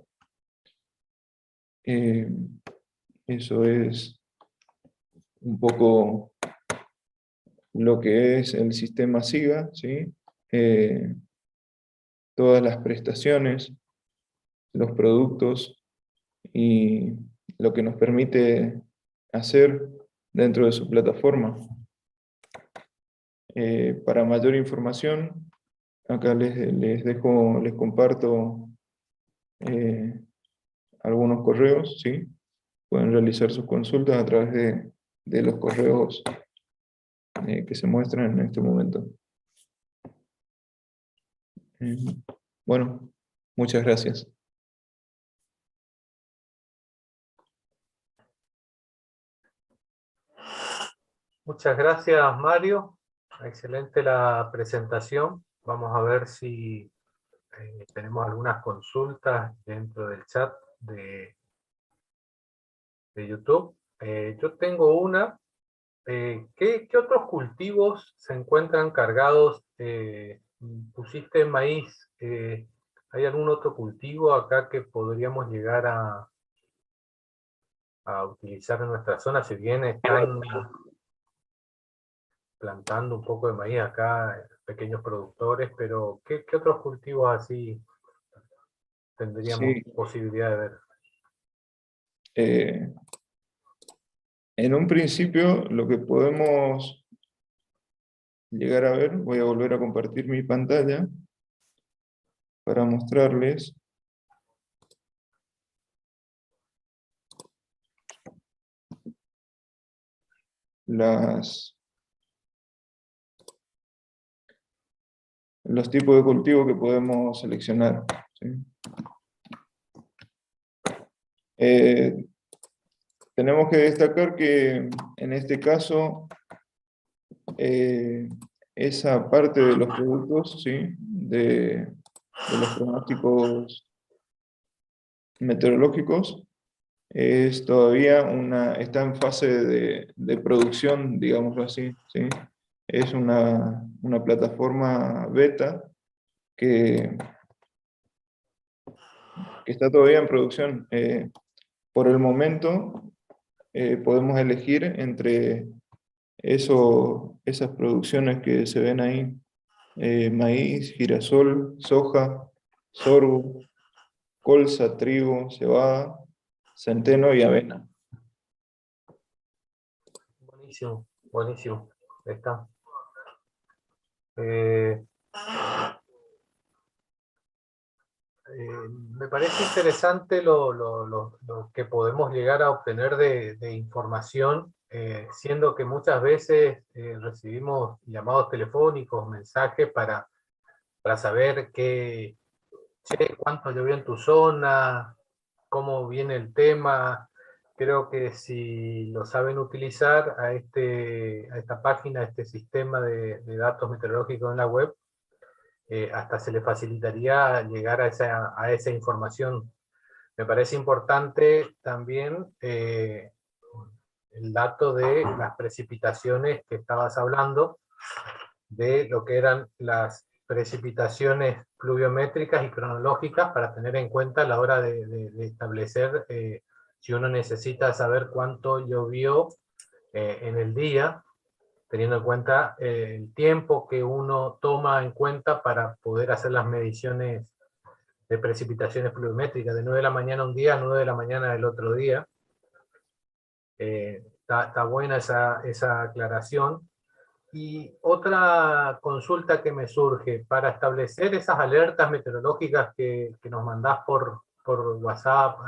eso es un poco lo que es el sistema SIGA, ¿sí? Todas las prestaciones, los productos y lo que nos permite hacer dentro de su plataforma. Para mayor información, acá les comparto algunos correos, ¿sí? Pueden realizar sus consultas a través de los correos que se muestran en este momento. Bueno, muchas gracias. Muchas gracias, Mario. Excelente la presentación. Vamos a ver si tenemos algunas consultas dentro del chat de YouTube. Yo tengo una. ¿Qué otros cultivos se encuentran cargados? Pusiste maíz. ¿Hay algún otro cultivo acá que podríamos llegar a utilizar en nuestra zona? Si bien están plantando un poco de maíz acá, pequeños productores, pero ¿qué otros cultivos así tendríamos Sí, posibilidad de ver? en un principio lo que podemos llegar a ver, voy a volver a compartir mi pantalla para mostrarles los tipos de cultivo que podemos seleccionar, ¿sí? Tenemos que destacar que en este caso esa parte de los productos, ¿sí?, de los pronósticos meteorológicos es todavía está en fase de producción, digámoslo así, ¿sí? Es una plataforma beta que está todavía en producción. Por el momento podemos elegir entre esas producciones que se ven ahí, maíz, girasol, soja, sorgo, colza, trigo, cebada, centeno y avena. Buenísimo, buenísimo. Ahí está. Me parece interesante lo que podemos llegar a obtener de información, siendo que muchas veces recibimos llamados telefónicos, mensajes para saber cuánto llovió en tu zona, cómo viene el tema. Creo que si lo saben utilizar a esta página, a este sistema de datos meteorológicos en la web, hasta se le facilitaría llegar a esa información. Me parece importante también el dato de las precipitaciones que estabas hablando, de lo que eran las precipitaciones pluviométricas y cronológicas para tener en cuenta a la hora de establecer si uno necesita saber cuánto llovió en el día, teniendo en cuenta el tiempo que uno toma en cuenta para poder hacer las mediciones de precipitaciones pluviométricas, de 9 de la mañana un día a 9 de la mañana del otro día. Está buena esa aclaración. Y otra consulta que me surge, para establecer esas alertas meteorológicas que nos mandás por WhatsApp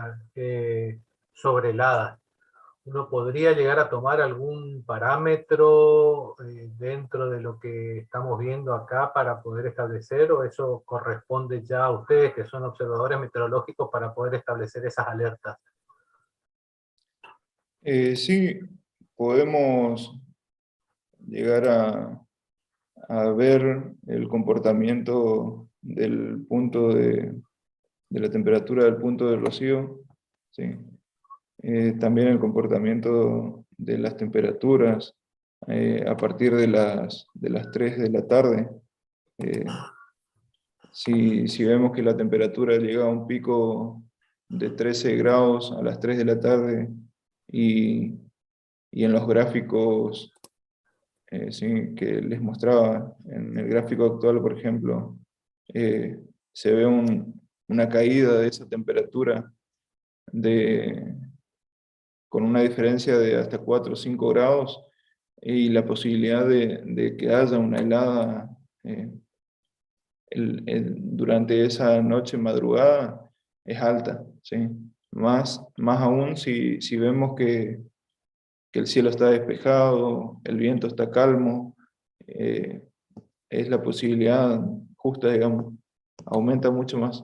sobre heladas, ¿uno podría llegar a tomar algún parámetro dentro de lo que estamos viendo acá para poder establecer, o eso corresponde ya a ustedes que son observadores meteorológicos para poder establecer esas alertas? Sí, podemos llegar a ver el comportamiento del punto de la temperatura del punto de rocío, ¿sí? También el comportamiento de las temperaturas a partir de las 3 de la tarde. Si vemos que la temperatura llega a un pico de 13 grados a las 3 de la tarde y en los gráficos sí, que les mostraba, en el gráfico actual, por ejemplo, se ve una caída de esa temperatura con una diferencia de hasta 4 o 5 grados y la posibilidad de que haya una helada durante esa noche madrugada es alta, ¿sí? Más aún si vemos que el cielo está despejado, el viento está calmo, es la posibilidad justa, digamos, aumenta mucho más.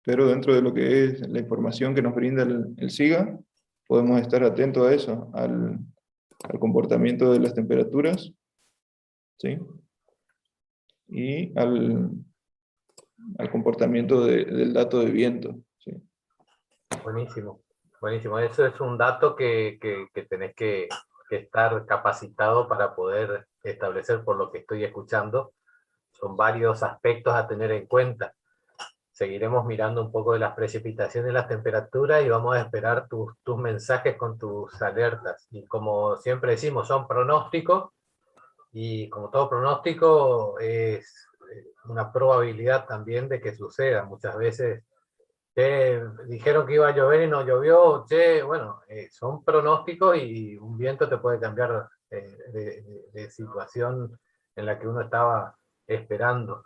Pero dentro de lo que es la información que nos brinda el SIGA, podemos estar atentos a eso, al comportamiento de las temperaturas, ¿sí? Y al comportamiento del dato de viento, ¿sí? Buenísimo, buenísimo. Eso es un dato que tenés que estar capacitado para poder establecer, por lo que estoy escuchando. Son varios aspectos a tener en cuenta. Seguiremos mirando un poco de las precipitaciones y las temperaturas y vamos a esperar tus mensajes con tus alertas. Y como siempre decimos, son pronósticos, y como todo pronóstico es una probabilidad también de que suceda. Muchas veces dijeron que iba a llover y no llovió. Bueno, son pronósticos y un viento te puede cambiar de situación en la que uno estaba esperando.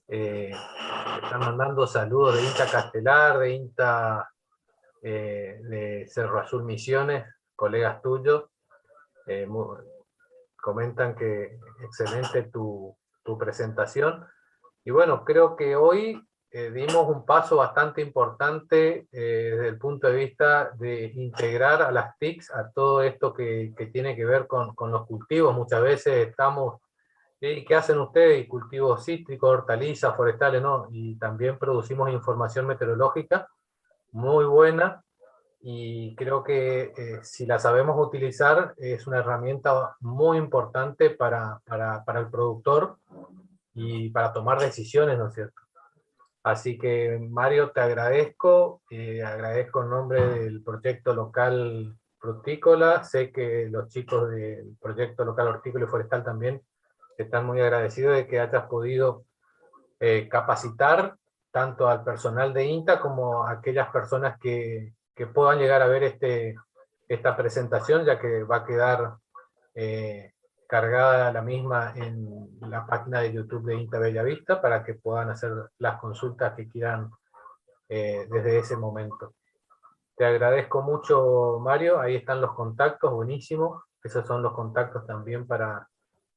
Están mandando saludos de INTA Castelar, de INTA de Cerro Azul Misiones, colegas tuyos. Comentan que excelente tu presentación. Y bueno, creo que hoy dimos un paso bastante importante desde el punto de vista de integrar a las TICs a todo esto que tiene que ver con los cultivos. Muchas veces estamos, ¿qué hacen ustedes? Y cultivos cítricos, hortalizas, forestales, ¿no? Y también producimos información meteorológica muy buena, y creo que si la sabemos utilizar es una herramienta muy importante para el productor y para tomar decisiones, ¿no es cierto? Así que, Mario, te agradezco, agradezco en nombre del proyecto local frutícola. Sé que los chicos del proyecto local hortícola y forestal también están muy agradecidos de que hayas podido capacitar tanto al personal de INTA como a aquellas personas que puedan llegar a ver esta presentación, ya que va a quedar cargada la misma en la página de YouTube de INTA Bellavista para que puedan hacer las consultas que quieran desde ese momento. Te agradezco mucho, Mario. Ahí están los contactos, buenísimo. Esos son los contactos también para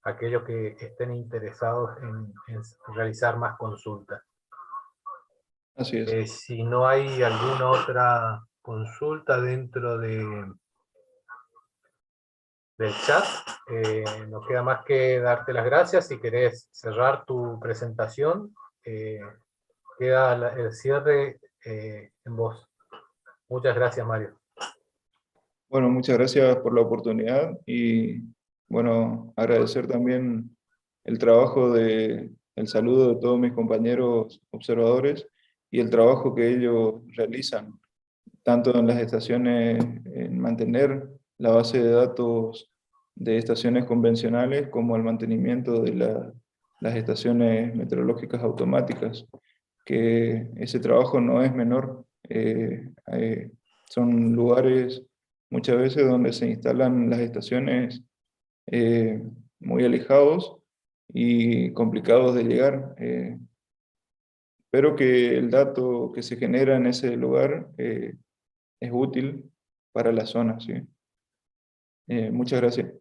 aquellos que estén interesados en realizar más consultas. Así es. Si no hay alguna otra consulta dentro del chat, no queda más que darte las gracias. Si querés cerrar tu presentación, queda el cierre en vos. Muchas gracias, Mario. Bueno, muchas gracias por la oportunidad y bueno, agradecer también el trabajo el saludo de todos mis compañeros observadores y el trabajo que ellos realizan, tanto en las estaciones, en mantener la base de datos de estaciones convencionales, como el mantenimiento de las estaciones meteorológicas automáticas, que ese trabajo no es menor. Son lugares muchas veces donde se instalan las estaciones eh, muy alejados y complicados de llegar, pero que el dato que se genera en ese lugar es útil para la zona, ¿sí? Muchas gracias.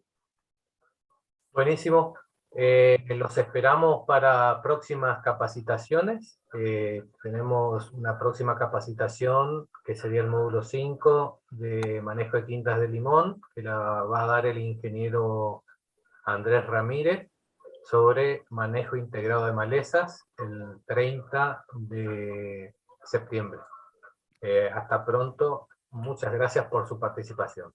Buenísimo. Los esperamos para próximas capacitaciones. Tenemos una próxima capacitación que sería el módulo 5 de manejo de quintas de limón, que la va a dar el ingeniero Andrés Ramírez, sobre manejo integrado de malezas el 30 de septiembre. Hasta pronto. Muchas gracias por su participación.